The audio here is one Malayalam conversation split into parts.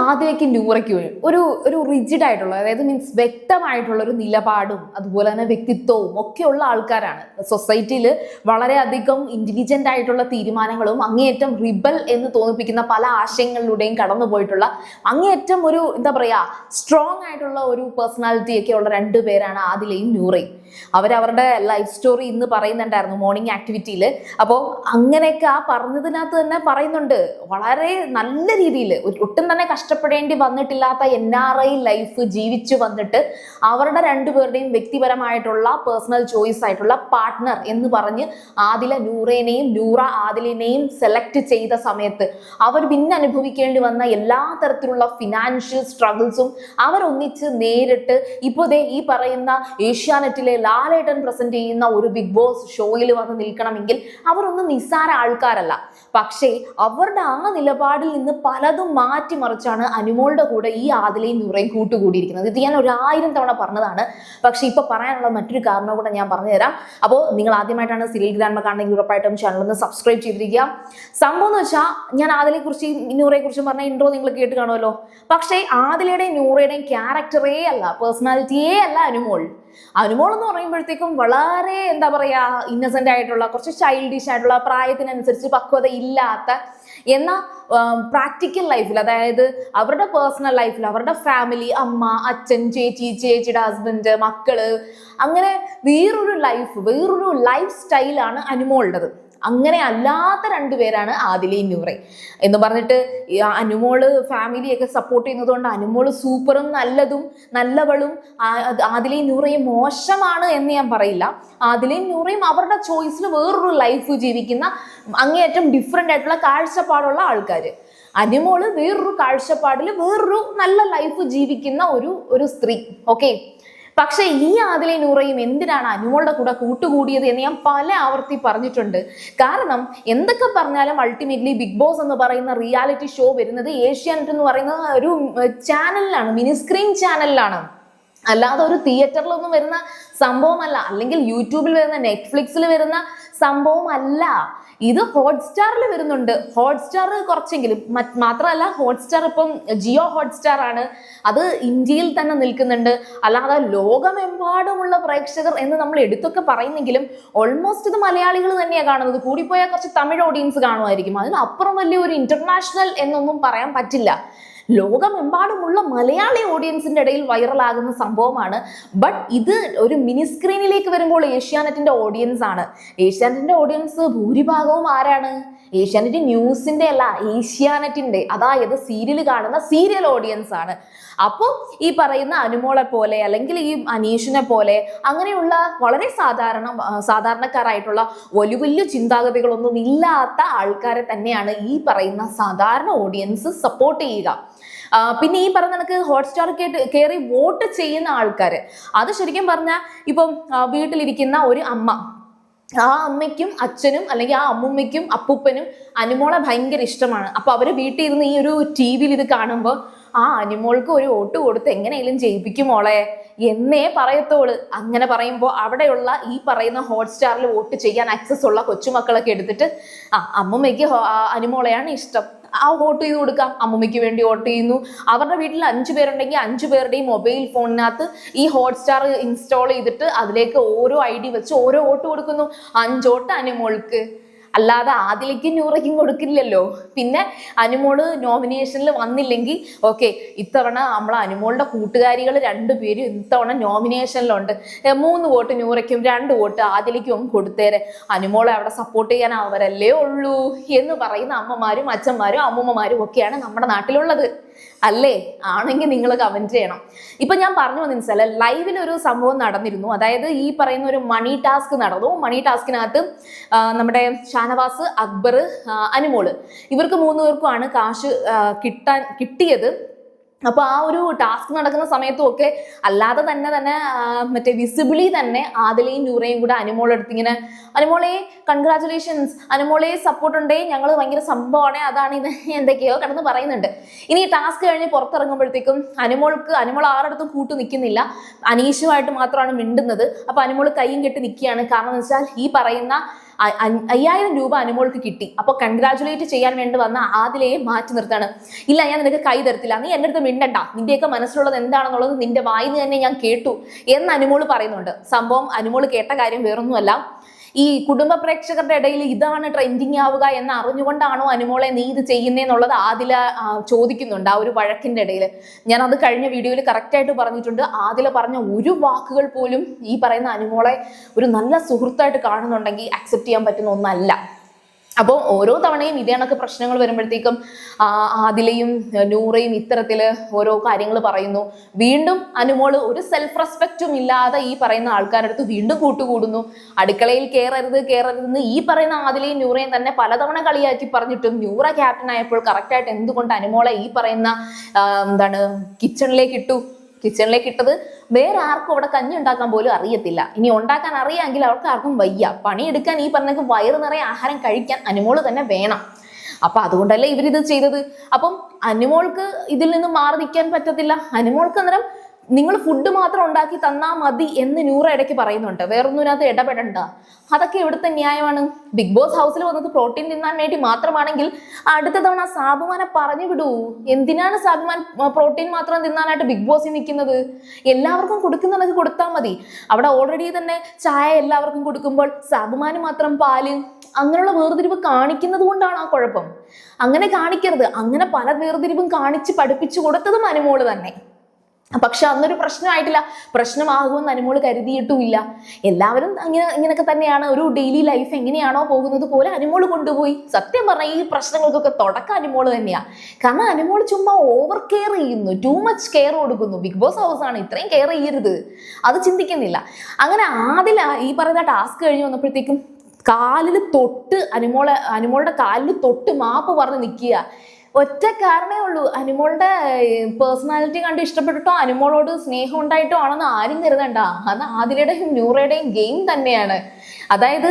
ആദിലയ്ക്കും നൂറയ്ക്കും ഒരു ഒരു റിജിഡ് ആയിട്ടുള്ള, അതായത് മീൻസ് വ്യക്തമായിട്ടുള്ള ഒരു നിലപാടും അതുപോലെ തന്നെ വ്യക്തിത്വവും ഒക്കെ ഉള്ള ആൾക്കാരാണ്. സൊസൈറ്റിയിൽ വളരെയധികം ഇന്റലിജന്റ് ആയിട്ടുള്ള തീരുമാനങ്ങളും അങ്ങേയറ്റം റിബൽ എന്ന് തോന്നിപ്പിക്കുന്ന പല ആശയങ്ങളിലൂടെയും കടന്നു പോയിട്ടുള്ള അങ്ങേയറ്റം ഒരു എന്താ പറയാ സ്ട്രോങ് ആയിട്ടുള്ള ഒരു പേഴ്സണാലിറ്റി ഒക്കെ ഉള്ള രണ്ടുപേരാണ് ആദിലയും നൂറയും. അവരവരുടെ ലൈഫ് സ്റ്റോറി ഇന്ന് പറയുന്നുണ്ടായിരുന്നു മോർണിംഗ് ആക്ടിവിറ്റിയിൽ. അപ്പോൾ അങ്ങനെയൊക്കെ ആ പറഞ്ഞതിനകത്ത് തന്നെ പറയുന്നുണ്ട്, വളരെ നല്ല രീതിയിൽ ഒട്ടും തന്നെ കഷ്ടപ്പെടേണ്ടി വന്നിട്ടില്ലാത്ത NRI ലൈഫ് ജീവിച്ചു വന്നിട്ട് അവരുടെ രണ്ടുപേരുടെയും വ്യക്തിപരമായിട്ടുള്ള പേഴ്സണൽ ചോയ്സ് ആയിട്ടുള്ള പാർട്ട്ണർ എന്ന് പറഞ്ഞ് ആദില നൂറേനെയും നൂറ ആദിലിനെയും സെലക്ട് ചെയ്ത സമയത്ത് അവർ പിന്നെ അനുഭവിക്കേണ്ടി വന്ന എല്ലാ തരത്തിലുള്ള ഫിനാൻഷ്യൽ സ്ട്രഗിൾസും അവരൊന്നിച്ച് നേരിട്ട് ഇപ്പോൾ ദേ ഈ പറയുന്ന ഏഷ്യാനെറ്റിലെ ലാലേട്ടൻ പ്രസന്റ് ചെയ്യുന്ന ഒരു ബിഗ് ബോസ് ഷോയിൽ വന്ന് നിൽക്കണമെങ്കിൽ അവരൊന്നും നിസ്സാര ആൾക്കാരല്ല. പക്ഷേ അവരുടെ ആ നിലപാടിൽ നിന്ന് പലതും മാറ്റിമറിച്ചാണ് അനുമോളുടെ കൂടെ ഈ ആദിലയും നൂറയും കൂട്ടുകൂടിയിരിക്കുന്നത്. ഇത് ഞാൻ 1000 തവണ പറഞ്ഞതാണ്. പക്ഷെ ഇപ്പൊ പറയാനുള്ള മറ്റൊരു കാരണം കൂടെ ഞാൻ പറഞ്ഞുതരാം. അപ്പോൾ നിങ്ങൾ ആദ്യമായിട്ടാണ് സീരിയൽ ഗ്രാൻഡ്മ കാണണമെങ്കിൽ ഉറപ്പായിട്ടും ചാനൽ ഒന്ന് സബ്സ്ക്രൈബ് ചെയ്തിരിക്കുക. സംഭവം എന്ന് വെച്ചാൽ ഞാൻ ആദിലയെ കുറിച്ചും നൂറയെ കുറിച്ചും പറഞ്ഞ ഇൻട്രോ നിങ്ങൾ കേട്ട് കാണുമല്ലോ. പക്ഷേ ആദിലയുടെയും നൂറയുടെയും ക്യാരക്ടറേ അല്ല, പേഴ്സണാലിറ്റിയേ അല്ല അനുമോൾ. അനുമോൾ എന്ന് പറയുമ്പോഴത്തേക്കും വളരെ എന്താ പറയാ ഇന്നസെന്റ് ആയിട്ടുള്ള, കുറച്ച് ചൈൽഡിഷ് ആയിട്ടുള്ള, പ്രായത്തിനനുസരിച്ച് പക്വത ഇല്ലാത്ത, എന്നാൽ പ്രാക്ടിക്കൽ ലൈഫിൽ, അതായത് അവരുടെ പേഴ്സണൽ ലൈഫിൽ അവരുടെ ഫാമിലി, അമ്മ, അച്ഛൻ, ചേച്ചി, ചേച്ചിയുടെ ഹസ്ബൻഡ്, മക്കള്, അങ്ങനെ വേറൊരു ലൈഫ് സ്റ്റൈലാണ് അനുമോളുടേത്. അങ്ങനെ അല്ലാത്ത രണ്ടുപേരാണ് ആദിലയും നൂറയും എന്ന് പറഞ്ഞിട്ട് അനുമോള് ഫാമിലിയൊക്കെ സപ്പോർട്ട് ചെയ്യുന്നത് കൊണ്ട് അനുമോള് സൂപ്പറും നല്ലവളും ആദിലയും നൂറയും മോശമാണ് എന്ന് ഞാൻ പറയില്ല. ആദിലയും നൂറയും അവരുടെ ചോയ്സിൽ വേറൊരു ലൈഫ് ജീവിക്കുന്ന അങ്ങേയറ്റം ഡിഫറെൻ്റ് ആയിട്ടുള്ള കാഴ്ചപ്പാടുള്ള ആൾക്കാർ. അനുമോള് വേറൊരു കാഴ്ചപ്പാടിൽ വേറൊരു നല്ല ലൈഫ് ജീവിക്കുന്ന ഒരു സ്ത്രീ. ഓക്കെ, പക്ഷെ ഈ ആദിലയും നൂറയും എന്തിനാണ് അനുമോളുടെ കൂടെ കൂട്ടുകൂടിയത് എന്ന് ഞാൻ പല ആവർത്തി പറഞ്ഞിട്ടുണ്ട്. കാരണം എന്തൊക്കെ പറഞ്ഞാലും അൾട്ടിമേറ്റ്ലി ബിഗ് ബോസ് എന്ന് പറയുന്ന റിയാലിറ്റി ഷോ വരുന്നത് ഏഷ്യാനെറ്റ് എന്ന് പറയുന്ന ഒരു ചാനലിലാണ്, മിനി സ്ക്രീൻ ചാനലിലാണ്. അല്ലാതെ ഒരു തിയേറ്ററിലൊന്നും വരുന്ന സംഭവമല്ല, അല്ലെങ്കിൽ യൂട്യൂബിൽ വരുന്ന, നെറ്റ്ഫ്ലിക്സിൽ വരുന്ന സംഭവമല്ല. ഇത് ഹോട്ട്സ്റ്റാറിൽ വരുന്നുണ്ട്. ഹോട്ട്സ്റ്റാർ കുറച്ചെങ്കിലും, മാത്രമല്ല ഹോട്ട്സ്റ്റാർ ഇപ്പം ജിയോ ഹോട്ട്സ്റ്റാർ ആണ്, അത് ഇന്ത്യയിൽ തന്നെ നിൽക്കുന്നുണ്ട്. അല്ലാതെ ലോകമെമ്പാടുമുള്ള പ്രേക്ഷകർ എന്ന് നമ്മൾ എടുത്തൊക്കെ പറയുന്നെങ്കിലും ഓൾമോസ്റ്റ് ഇത് മലയാളികൾ തന്നെയാണ് കാണുന്നത്. കൂടിപ്പോയാൽ കുറച്ച് തമിഴ് ഓഡിയൻസ് കാണുമായിരിക്കും. അതിനപ്പുറം വലിയൊരു ഇന്റർനാഷണൽ എന്നൊന്നും പറയാൻ പറ്റില്ല. ലോകമെമ്പാടുമുള്ള മലയാളി ഓഡിയൻസിന്റെ ഇടയിൽ വൈറലാകുന്ന സംഭവമാണ്. ബട്ട് ഇത് ഒരു മിനി സ്ക്രീനിലേക്ക് വരുമ്പോൾ ഏഷ്യാനെറ്റിന്റെ ഓഡിയൻസ് ആണ്. ഏഷ്യാനെറ്റിന്റെ ഓഡിയൻസ് ഭൂരിഭാഗവും ആരാണ്? ഏഷ്യാനെറ്റ് ന്യൂസിന്റെ അല്ല, ഏഷ്യാനെറ്റിന്റെ, അതായത് സീരിയൽ കാണുന്ന സീരിയൽ ഓഡിയൻസ് ആണ്. അപ്പോൾ ഈ പറയുന്ന അനുമോളെ പോലെ അല്ലെങ്കിൽ ഈ അനീഷിനെ പോലെ അങ്ങനെയുള്ള വളരെ സാധാരണക്കാരായിട്ടുള്ള വലിയ ചിന്താഗതികളൊന്നും ഇല്ലാത്ത ആൾക്കാരെ തന്നെയാണ് ഈ പറയുന്ന സാധാരണ ഓഡിയൻസ് സപ്പോർട്ട് ചെയ്യുക. പിന്നെ ഈ പറഞ്ഞ കണക്ക് ഹോട്ട്സ്റ്റാർ കയറി വോട്ട് ചെയ്യുന്ന ആൾക്കാർ, അത് ശരിക്കും പറഞ്ഞാൽ ഇപ്പം വീട്ടിലിരിക്കുന്ന ഒരു അമ്മ, ആ അമ്മയ്ക്കും അച്ഛനും അല്ലെങ്കിൽ ആ അമ്മുമ്മയ്ക്കും അപ്പൂപ്പനും അനുമോളെ ഭയങ്കര ഇഷ്ടമാണ്. അപ്പൊ അവര് വീട്ടിൽ ഇരുന്ന് ഈ ഒരു TV ഇത് കാണുമ്പോൾ ആ അനുമോൾക്ക് ഒരു വോട്ട് കൊടുത്ത് എങ്ങനെയെങ്കിലും ജയിപ്പിക്കും മോളെ എന്നേ പറയത്തോള്. അങ്ങനെ പറയുമ്പോൾ അവിടെയുള്ള ഈ പറയുന്ന ഹോട്ട്സ്റ്റാറിൽ വോട്ട് ചെയ്യാൻ ആക്സസ് ഉള്ള കൊച്ചുമക്കളൊക്കെ എടുത്തിട്ട് അമ്മുമ്മയ്ക്ക് അനുമോളെയാണ് ഇഷ്ടം, ആ വോട്ട് ചെയ്ത് കൊടുക്കാം, അമ്മുമ്മയ്ക്ക് വേണ്ടി വോട്ട് ചെയ്യുന്നു. അവരുടെ വീട്ടിൽ 5 പേരുണ്ടെങ്കിൽ 5 പേരുടെയും മൊബൈൽ ഫോണിനകത്ത് ഈ ഹോട്ട്സ്റ്റാർ ഇൻസ്റ്റാൾ ചെയ്തിട്ട് അതിലേക്ക് ഓരോ ID വെച്ച് ഓരോ വോട്ട് കൊടുക്കുന്നു. 5 വോട്ട് അനുമോൾക്ക്, അല്ലാതെ ആദിലയ്ക്കും നൂറയ്ക്കും കൊടുക്കില്ലല്ലോ. പിന്നെ അനുമോള് നോമിനേഷനിൽ വന്നില്ലെങ്കിൽ ഓക്കെ, ഇത്തവണ നമ്മളെ അനുമോളുടെ കൂട്ടുകാരികൾ 2 പേരും ഇത്തവണ നോമിനേഷനിലുണ്ട്, 3 വോട്ട് നൂറയ്ക്കും 2 വോട്ട് ആദിലയ്ക്കും കൊടുത്തേരെ, അനുമോളെ അവിടെ സപ്പോർട്ട് ചെയ്യാൻ അവരല്ലേ ഉള്ളൂ എന്ന് പറയുന്ന അമ്മമാരും അച്ഛന്മാരും അമ്മൂമ്മമാരും ഒക്കെയാണ് നമ്മുടെ നാട്ടിലുള്ളത്. അല്ലേ? ആണെങ്കിൽ നിങ്ങൾ കമന്റ് ചെയ്യണം. ഇപ്പൊ ഞാൻ പറഞ്ഞു വന്നെച്ചാൽ ലൈവിൽ ഒരു സംഭവം നടന്നിരുന്നു. അതായത് ഈ പറയുന്ന ഒരു മണി ടാസ്ക് നടന്നു. മണി ടാസ്കിനകത്ത് നമ്മുടെ ഷാനവാസ്, അക്ബർ, അനുമോള് ഇവർക്ക് 3 പേർക്കുമാണ് കാശ് കിട്ടിയത്. അപ്പൊ ആ ഒരു ടാസ്ക് നടക്കുന്ന സമയത്തും ഒക്കെ അല്ലാതെ തന്നെ മറ്റേ വിസിബിളി തന്നെ ആദിലയും നൂറയും കൂടെ അനുമോളെടുത്ത് ഇങ്ങനെ, അനുമോളെ കൺഗ്രാറ്റുലേഷൻസ്, അനുമോളെ സപ്പോർട്ട് ഉണ്ടേ, ഞങ്ങൾ ഭയങ്കര സംഭവമാണ്, അതാണ് ഇത് എന്തൊക്കെയോ കിടന്ന് പറയുന്നുണ്ട്. ഇനി ഈ ടാസ്ക് കഴിഞ്ഞ് പുറത്തിറങ്ങുമ്പോഴത്തേക്കും അനുമോൾ ആരുടെ കൂട്ടു നിൽക്കുന്നില്ല, അനീഷുമായിട്ട് മാത്രമാണ് മിണ്ടുന്നത്. അപ്പൊ അനുമോൾ കൈയും കെട്ടി നിൽക്കുകയാണ്. കാരണം എന്ന് വെച്ചാൽ ഈ പറയുന്ന 5000 രൂപ അനുമോൾക്ക് കിട്ടി. അപ്പോൾ കൺഗ്രാജുലേറ്റ് ചെയ്യാൻ വേണ്ടി വന്ന ആദിലയെ മാറ്റി നിർത്താണ്. ഇല്ല, ഞാൻ നിനക്ക് കൈ തരത്തില്ല, നീ എൻ്റെ അടുത്ത് മിണ്ടണ്ട, നിന്റെയൊക്കെ മനസ്സിലുള്ളത് എന്താണെന്നുള്ളത് നിന്റെ വായിന്ന് തന്നെ ഞാൻ കേട്ടു എന്ന് അനുമോള് പറയുന്നുണ്ട്. സംഭവം അനുമോള് കേട്ട കാര്യം വേറൊന്നുമല്ല, ഈ കുടുംബ പ്രേക്ഷകരുടെ ഇടയിൽ ഇതാണ് ട്രെൻഡിങ് ആവുക എന്ന് അറിഞ്ഞുകൊണ്ടാണോ അനുമോളെ നീ ഇത് ചെയ്യുന്നതെന്നുള്ളത് ആദില ചോദിക്കുന്നുണ്ട് ആ ഒരു വഴക്കിന്റെ ഇടയിൽ. ഞാൻ അത് കഴിഞ്ഞ വീഡിയോയിൽ കറക്റ്റായിട്ട് പറഞ്ഞിട്ടുണ്ട്. ആദില പറഞ്ഞ ഒരു വാക്കുകൾ പോലും ഈ പറയുന്ന അനുമോളെ ഒരു നല്ല സുഹൃത്തായിട്ട് കാണുന്നുണ്ടെങ്കിൽ അക്സെപ്റ്റ് ചെയ്യാൻ പറ്റുന്ന ഒന്നല്ല. അപ്പോൾ ഓരോ തവണയും ഇതേ കണക്ക് പ്രശ്നങ്ങൾ വരുമ്പോഴത്തേക്കും ആദിലയും നൂറയും ഇത്തരത്തില് ഓരോ കാര്യങ്ങൾ പറയുന്നു. വീണ്ടും അനുമോള് ഒരു സെൽഫ് റെസ്പെക്റ്റും ഇല്ലാതെ ഈ പറയുന്ന ആൾക്കാരുടെ അടുത്ത് വീണ്ടും കൂട്ടുകൂടുന്നു. അടുക്കളയിൽ കയറരുതെന്ന് ഈ പറയുന്ന ആദിലയും നൂറയും തന്നെ പലതവണ കളിയാക്കി പറഞ്ഞിട്ടും നൂറ ക്യാപ്റ്റൻ ആയപ്പോൾ കറക്റ്റായിട്ട് എന്തുകൊണ്ട് അനുമോളെ ഈ പറയുന്ന കിച്ചണിലേക്ക് ഇട്ടത് വേറെ ആർക്കും അവിടെ കഞ്ഞി ഉണ്ടാക്കാൻ പോലും അറിയത്തില്ല. ഇനി ഉണ്ടാക്കാൻ അറിയാമെങ്കിൽ അവർക്ക് ആർക്കും വയ്യ. പണിയെടുക്കാൻ ഈ പറഞ്ഞ വയറ് നിറയെ ആഹാരം കഴിക്കാൻ അനുമോള് തന്നെ വേണം. അപ്പൊ അതുകൊണ്ടല്ലേ ഇവരിത് ചെയ്തത്. അപ്പം അനുമോൾക്ക് ഇതിൽ നിന്ന് മാറി നിൽക്കാൻ പറ്റത്തില്ല. അനുമോൾക്ക് അന്നേരം നിങ്ങൾ ഫുഡ് മാത്രം ഉണ്ടാക്കി തന്നാ മതി എന്ന് നൂറ ഇടയ്ക്ക് പറയുന്നുണ്ട്. വേറൊന്നിനകത്ത് ഇടപെടണ്ട. അതൊക്കെ ഇവിടുത്തെ ന്യായമാണ്. ബിഗ് ബോസ് ഹൗസിൽ വന്നത് പ്രോട്ടീൻ തിന്നാൻ വേണ്ടി മാത്രമാണെങ്കിൽ അടുത്ത തവണ സാബുമാനെ പറഞ്ഞു വിടൂ. എന്തിനാണ് സാബുമാൻ പ്രോട്ടീൻ മാത്രം തിന്നാനായിട്ട് ബിഗ് ബോസിൽ നിൽക്കുന്നത്? എല്ലാവർക്കും കൊടുക്കുന്നുണ്ടെങ്കിൽ കൊടുത്താൽ മതി. അവിടെ ഓൾറെഡി തന്നെ ചായ എല്ലാവർക്കും കൊടുക്കുമ്പോൾ സാബുമാന് മാത്രം പാല്, അങ്ങനെയുള്ള വേർതിരിവ് കാണിക്കുന്നത് കൊണ്ടാണ് ആ കുഴപ്പം. അങ്ങനെ കാണിക്കരുത്. അങ്ങനെ പല വേർതിരിവും കാണിച്ച് പഠിപ്പിച്ചു കൊടുത്തതും അനുമോള് തന്നെ. പക്ഷെ അന്നൊരു പ്രശ്നമായിട്ടില്ല, പ്രശ്നമാകുമെന്ന് അനുമോള് കരുതിയിട്ടുമില്ല. എല്ലാവരും ഇങ്ങനെയൊക്കെ തന്നെയാണ്. ഒരു ഡെയിലി ലൈഫ് എങ്ങനെയാണോ പോകുന്നത് പോലെ അനുമോള് കൊണ്ടുപോയി. സത്യം പറഞ്ഞാൽ ഈ പ്രശ്നങ്ങൾക്കൊക്കെ തുടക്കം അനുമോള് തന്നെയാണ്. കാരണം അനുമോള് ചുമ്മാ ഓവർ കെയർ ചെയ്യുന്നു, ടു മച്ച് കെയർ കൊടുക്കുന്നു. ബിഗ് ബോസ് ഹൗസ് ആണ്, ഇത്രയും കെയർ ചെയ്യരുത്, അത് ചിന്തിക്കുന്നില്ല. അങ്ങനെ ആദില ഈ പറയുന്ന ടാസ്ക് കഴിഞ്ഞ് വന്നപ്പോഴത്തേക്കും കാലിൽ തൊട്ട് അനുമോളുടെ കാലിൽ തൊട്ട് മാപ്പ് പറഞ്ഞ് നിൽക്കുക. ഒറ്റ കാരണമേ ഉള്ളൂ, അനുമോളുടെ പേഴ്സണാലിറ്റി കണ്ട് ഇഷ്ടപ്പെട്ടിട്ടോ അനുമോളോട് സ്നേഹം ഉണ്ടായിട്ടോ ആണെന്ന് ആരും കരുതണ്ട. അത് ആദിലയുടെയും നൂറയുടെയും ഗെയിം തന്നെയാണ്. അതായത്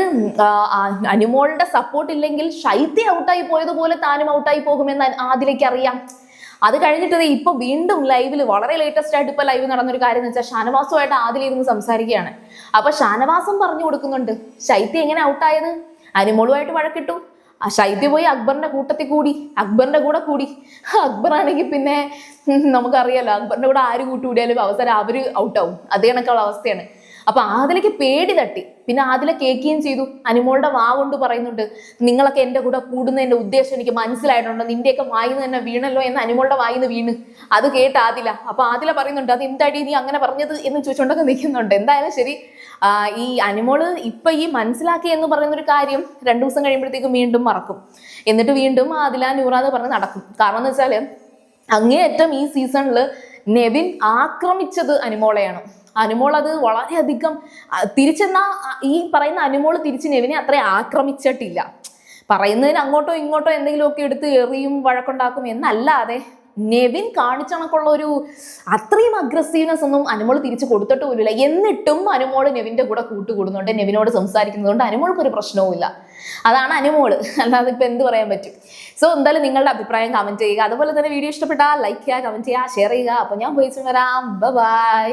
അനുമോളുടെ സപ്പോർട്ട് ഇല്ലെങ്കിൽ ശൈത്യ ഔട്ടായി പോയതുപോലെ താനും ഔട്ടായി പോകുമെന്ന് ആദിലയ്ക്ക് അറിയാം. അത് കഴിഞ്ഞിട്ട് ഇപ്പൊ വീണ്ടും ലൈവില് വളരെ ലേറ്റസ്റ്റ് ആയിട്ട് ഇപ്പൊ ലൈവ് നടന്നൊരു കാര്യം എന്ന് വെച്ചാൽ ഷാനവാസുമായിട്ട് ആദില ഇരുന്ന് സംസാരിക്കുകയാണ്. അപ്പൊ ഷാനവാസും പറഞ്ഞു കൊടുക്കുന്നുണ്ട് ശൈത്യ എങ്ങനെ ഔട്ടായത്, അനുമോളുമായിട്ട് വഴക്കിട്ടു, ശൈത്യ പോയി അക്ബറിന്റെ അക്ബറിന്റെ കൂടെ കൂടി. അക്ബറാണെങ്കിൽ പിന്നെ നമുക്കറിയാലോ, അക്ബറിന്റെ കൂടെ ആര് കൂട്ടുകൂടിയാലും അവസരം അവര് ഔട്ടാവും. അതേ കണക്കുള്ള അവസ്ഥയാണ്. അപ്പൊ ആദിലയ്ക്ക് പേടി തട്ടി. പിന്നെ ആദില കേൾക്കുകയും ചെയ്തു. അനുമോളുടെ വാ കൊണ്ട് പറയുന്നുണ്ട്, നിങ്ങളൊക്കെ എൻ്റെ കൂടെ കൂടുന്നതിന്റെ ഉദ്ദേശം എനിക്ക് മനസ്സിലായിട്ടുണ്ട്, നിന്റെയൊക്കെ വായിന്ന് തന്നെ വീണല്ലോ എന്ന് അനുമോളുടെ വായിന്ന് വീണ്. അത് കേട്ട് ആദില. അപ്പൊ ആദില പറയുന്നുണ്ട്, അത് എന്താടി നീ അങ്ങനെ പറഞ്ഞത് എന്ന് ചോദിച്ചുകൊണ്ടൊക്കെ നിൽക്കുന്നുണ്ട്. എന്തായാലും ശരി, ഈ അനുമോള് ഇപ്പൊ ഈ മനസ്സിലാക്കി എന്ന് പറയുന്നൊരു കാര്യം 2 ദിവസം കഴിയുമ്പോഴത്തേക്കും വീണ്ടും മറക്കും. എന്നിട്ട് വീണ്ടും ആദില നൂറ എന്ന് പറഞ്ഞ് നടക്കും. കാരണം എന്ന് വെച്ചാല് അങ്ങേയറ്റം ഈ സീസണിൽ നെവിൻ ആക്രമിച്ചത് അനുമോളെയാണ്. അനുമോൾ അത് വളരെയധികം തിരിച്ചെന്നാ ഈ പറയുന്ന അനുമോൾ തിരിച്ച് നെവിനെ അത്ര ആക്രമിച്ചിട്ടില്ല. പറയുന്നതിന് അങ്ങോട്ടോ ഇങ്ങോട്ടോ എന്തെങ്കിലുമൊക്കെ എടുത്ത് എറിയും വഴക്കുണ്ടാക്കും എന്നല്ലാതെ നെവിൻ കാണിച്ച കണക്കുള്ള ഒരു അത്രയും അഗ്രസീവ്നെസ് ഒന്നും അനുമോൾ തിരിച്ചു കൊടുത്തിട്ട് പോലില്ല. എന്നിട്ടും അനുമോൾ നെവിന്റെ കൂടെ കൂട്ടുകൂടുന്നുണ്ട്, നെവിനോട് സംസാരിക്കുന്നതുകൊണ്ട് അനുമോൾക്ക് ഒരു പ്രശ്നവുമില്ല. അതാണ് അനുമോള്, അല്ലാതെ ഇപ്പൊ എന്ത് പറയാൻ പറ്റും. സോ എന്തായാലും നിങ്ങളുടെ അഭിപ്രായം കമന്റ് ചെയ്യുക. അതുപോലെ തന്നെ വീഡിയോ ഇഷ്ടപ്പെട്ടാൽ ലൈക്ക് ചെയ്യുക, കമന്റ് ചെയ്യുക, ഷെയർ ചെയ്യുക. അപ്പൊ ഞാൻ പോയി വരാം. ബൈ.